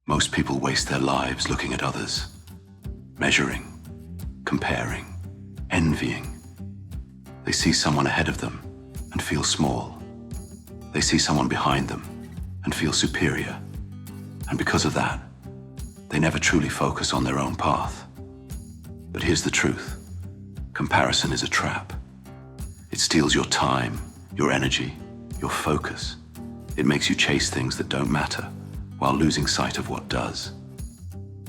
Most people waste their lives looking at others, measuring, comparing, envying. They see someone ahead of them and feel small. They see someone behind them and feel superior. And because of that, they never truly focus on their own path. But here's the truth. Comparison is a trap. It steals your time, your energy, your focus. It makes you chase things that don't matter while losing sight of what does.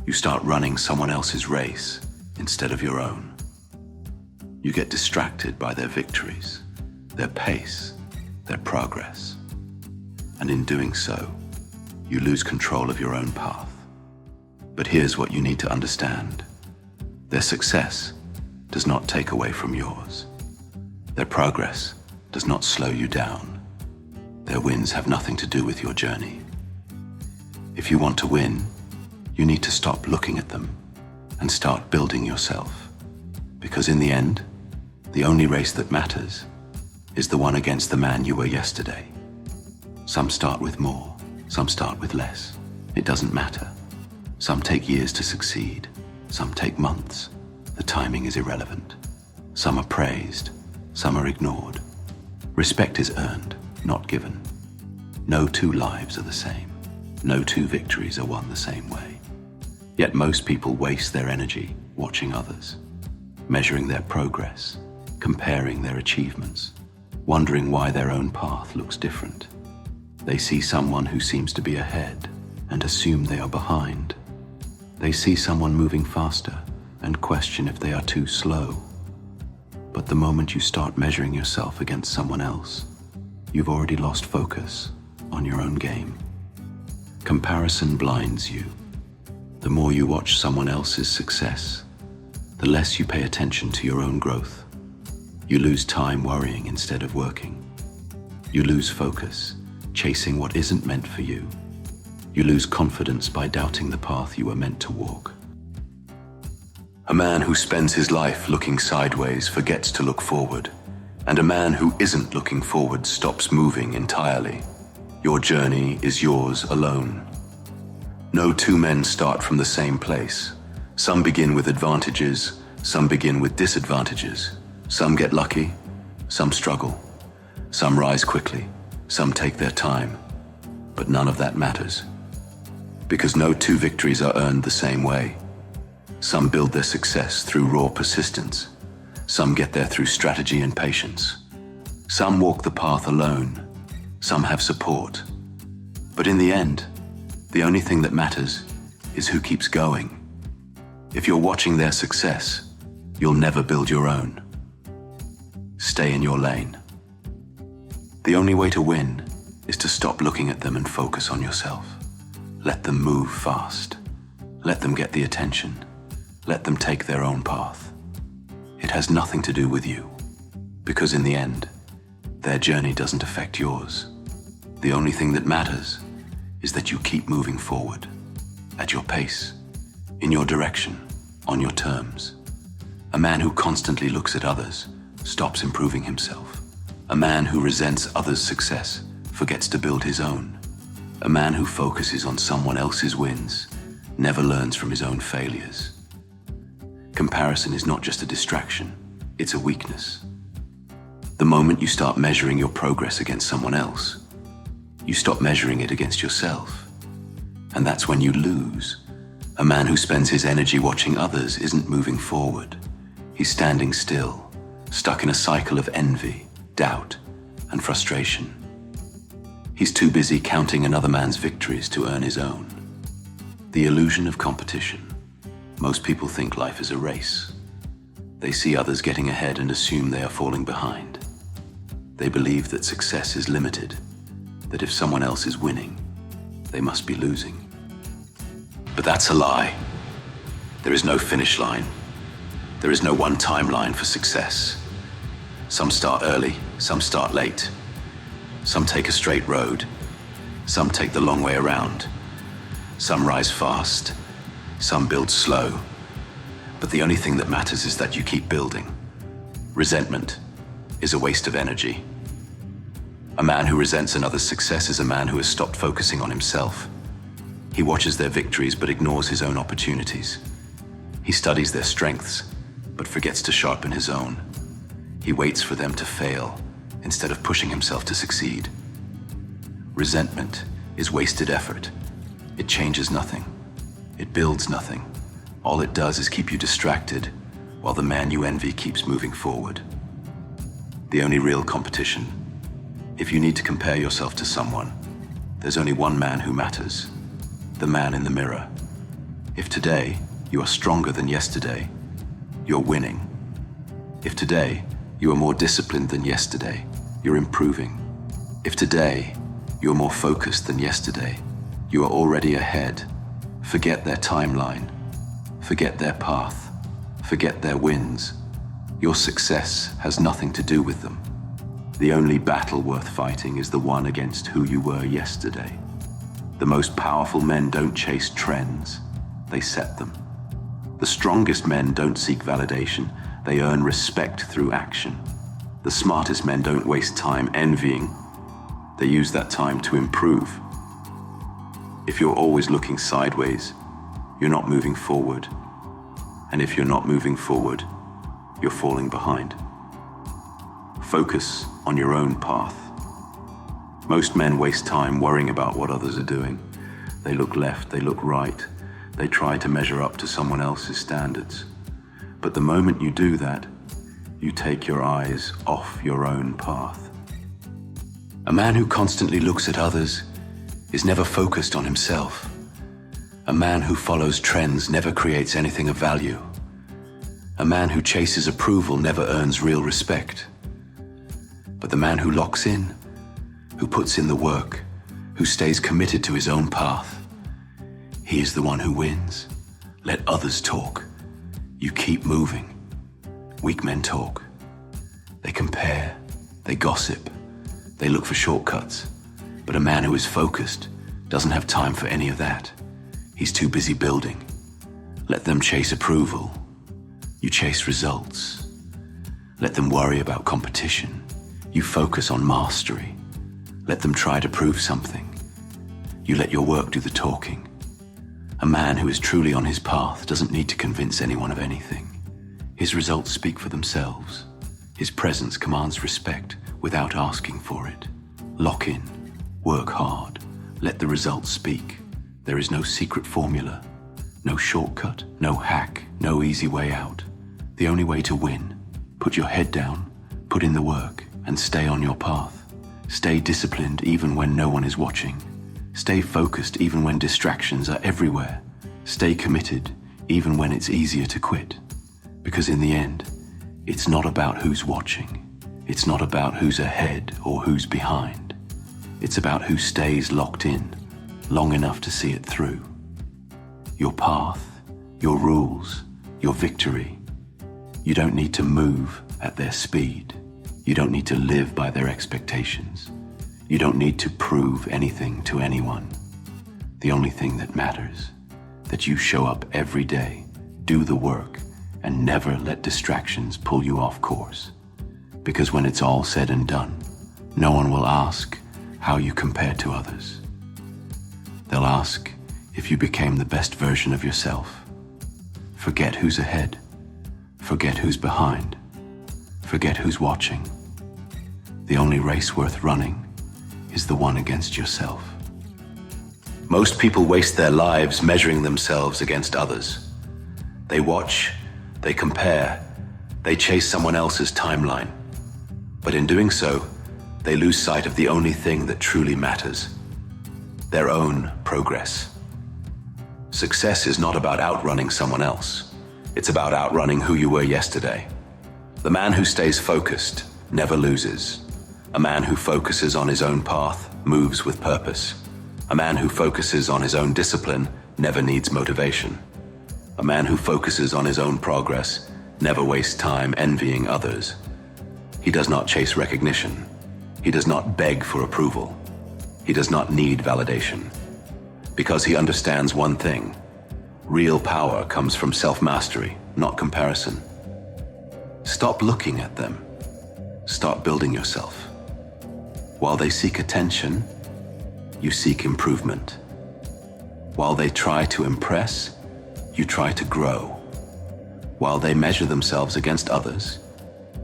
You start running someone else's race instead of your own. You get distracted by their victories, their pace, their progress. And in doing so, you lose control of your own path. But here's what you need to understand. Their success does not take away from yours. Their progress does not slow you down. Their wins have nothing to do with your journey. If you want to win, you need to stop looking at them and start building yourself. Because in the end, the only race that matters is the one against the man you were yesterday. Some start with more, some start with less. It doesn't matter. Some take years to succeed, some take months. The timing is irrelevant. Some are praised, some are ignored. Respect is earned, not given. No two lives are the same. No two victories are won the same way. Yet most people waste their energy watching others, measuring their progress, comparing their achievements, wondering why their own path looks different. They see someone who seems to be ahead and assume they are behind. They see someone moving faster and question if they are too slow. But the moment you start measuring yourself against someone else, you've already lost focus on your own game. Comparison blinds you. The more you watch someone else's success, the less you pay attention to your own growth. You lose time worrying instead of working. You lose focus, chasing what isn't meant for you. You lose confidence by doubting the path you were meant to walk. A man who spends his life looking sideways forgets to look forward, and a man who isn't looking forward stops moving entirely. Your journey is yours alone. No two men start from the same place. Some begin with advantages, some begin with disadvantages. Some get lucky, some struggle. Some rise quickly, some take their time. But none of that matters. Because no two victories are earned the same way. Some build their success through raw persistence. Some get there through strategy and patience. Some walk the path alone. Some have support. But in the end, the only thing that matters is who keeps going. If you're watching their success, you'll never build your own. Stay in your lane. The only way to win is to stop looking at them and focus on yourself. Let them move fast. Let them get the attention. Let them take their own path. It has nothing to do with you, because in the end, their journey doesn't affect yours. The only thing that matters is that you keep moving forward, at your pace, in your direction, on your terms. A man who constantly looks at others stops improving himself. A man who resents others' success forgets to build his own. A man who focuses on someone else's wins never learns from his own failures. Comparison is not just a distraction, it's a weakness. The moment you start measuring your progress against someone else, you stop measuring it against yourself. And that's when you lose. A man who spends his energy watching others isn't moving forward. He's standing still, stuck in a cycle of envy, doubt, and frustration. He's too busy counting another man's victories to earn his own. The illusion of competition. Most people think life is a race. They see others getting ahead and assume they are falling behind. They believe that success is limited, that if someone else is winning, they must be losing. But that's a lie. There is no finish line. There is no one timeline for success. Some start early, some start late. Some take a straight road. Some take the long way around. Some rise fast. Some build slow. But the only thing that matters is that you keep building. Resentment is a waste of energy. A man who resents another's success is a man who has stopped focusing on himself. He watches their victories but ignores his own opportunities. He studies their strengths but forgets to sharpen his own. He waits for them to fail instead of pushing himself to succeed. Resentment is wasted effort. It changes nothing. It builds nothing. All it does is keep you distracted while the man you envy keeps moving forward. The only real competition. If you need to compare yourself to someone, there's only one man who matters, the man in the mirror. If today you are stronger than yesterday, you're winning. If today you are more disciplined than yesterday, you're improving. If today you're more focused than yesterday, you are already ahead. Forget their timeline. Forget their path. Forget their wins. Your success has nothing to do with them. The only battle worth fighting is the one against who you were yesterday. The most powerful men don't chase trends, they set them. The strongest men don't seek validation, they earn respect through action. The smartest men don't waste time envying, they use that time to improve. If you're always looking sideways, you're not moving forward. And if you're not moving forward, you're falling behind. Focus on your own path. Most men waste time worrying about what others are doing. They look left, they look right. They try to measure up to someone else's standards. But the moment you do that, you take your eyes off your own path. A man who constantly looks at others is never focused on himself. A man who follows trends never creates anything of value. A man who chases approval never earns real respect. But the man who locks in, who puts in the work, who stays committed to his own path, he is the one who wins. Let others talk. You keep moving. Weak men talk. They compare, they gossip, they look for shortcuts. But a man who is focused doesn't have time for any of that. He's too busy building. Let them chase approval. You chase results. Let them worry about competition. You focus on mastery. Let them try to prove something. You let your work do the talking. A man who is truly on his path doesn't need to convince anyone of anything. His results speak for themselves. His presence commands respect without asking for it. Lock in. Work hard. Let the results speak. There is no secret formula, no shortcut, no hack, no easy way out. The only way to win. Put your head down, put in the work, and stay on your path. Stay disciplined even when no one is watching. Stay focused even when distractions are everywhere. Stay committed even when it's easier to quit. Because in the end, it's not about who's watching. It's not about who's ahead or who's behind. It's about who stays locked in long enough to see it through. Your path, your rules, your victory. You don't need to move at their speed. You don't need to live by their expectations. You don't need to prove anything to anyone. The only thing that matters, that you show up every day, do the work, and never let distractions pull you off course. Because when it's all said and done, no one will ask how you compare to others. They'll ask if you became the best version of yourself. Forget who's ahead. Forget who's behind. Forget who's watching. The only race worth running is the one against yourself. Most people waste their lives measuring themselves against others. They watch, they compare, they chase someone else's timeline. But in doing so, they lose sight of the only thing that truly matters: their own progress. Success is not about outrunning someone else. It's about outrunning who you were yesterday. The man who stays focused never loses. A man who focuses on his own path moves with purpose. A man who focuses on his own discipline never needs motivation. A man who focuses on his own progress never wastes time envying others. He does not chase recognition. He does not beg for approval. He does not need validation. Because he understands one thing: real power comes from self-mastery, not comparison. Stop looking at them. Start building yourself. While they seek attention, you seek improvement. While they try to impress, you try to grow. While they measure themselves against others,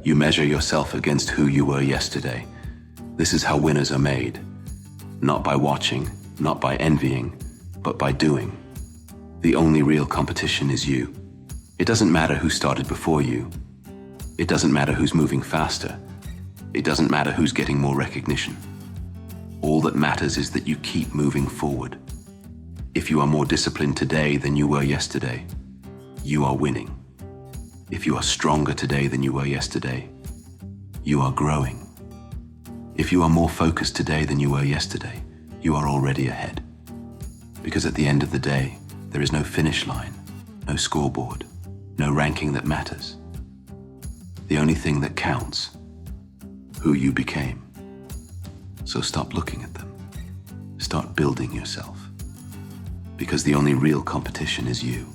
you measure yourself against who you were yesterday. This is how winners are made. Not by watching, not by envying, but by doing. The only real competition is you. It doesn't matter who started before you. It doesn't matter who's moving faster. It doesn't matter who's getting more recognition. All that matters is that you keep moving forward. If you are more disciplined today than you were yesterday, you are winning. If you are stronger today than you were yesterday, you are growing. If you are more focused today than you were yesterday, you are already ahead. Because at the end of the day, there is no finish line, no scoreboard, no ranking that matters. The only thing that counts, who you became. So stop looking at them. Start building yourself. Because the only real competition is you.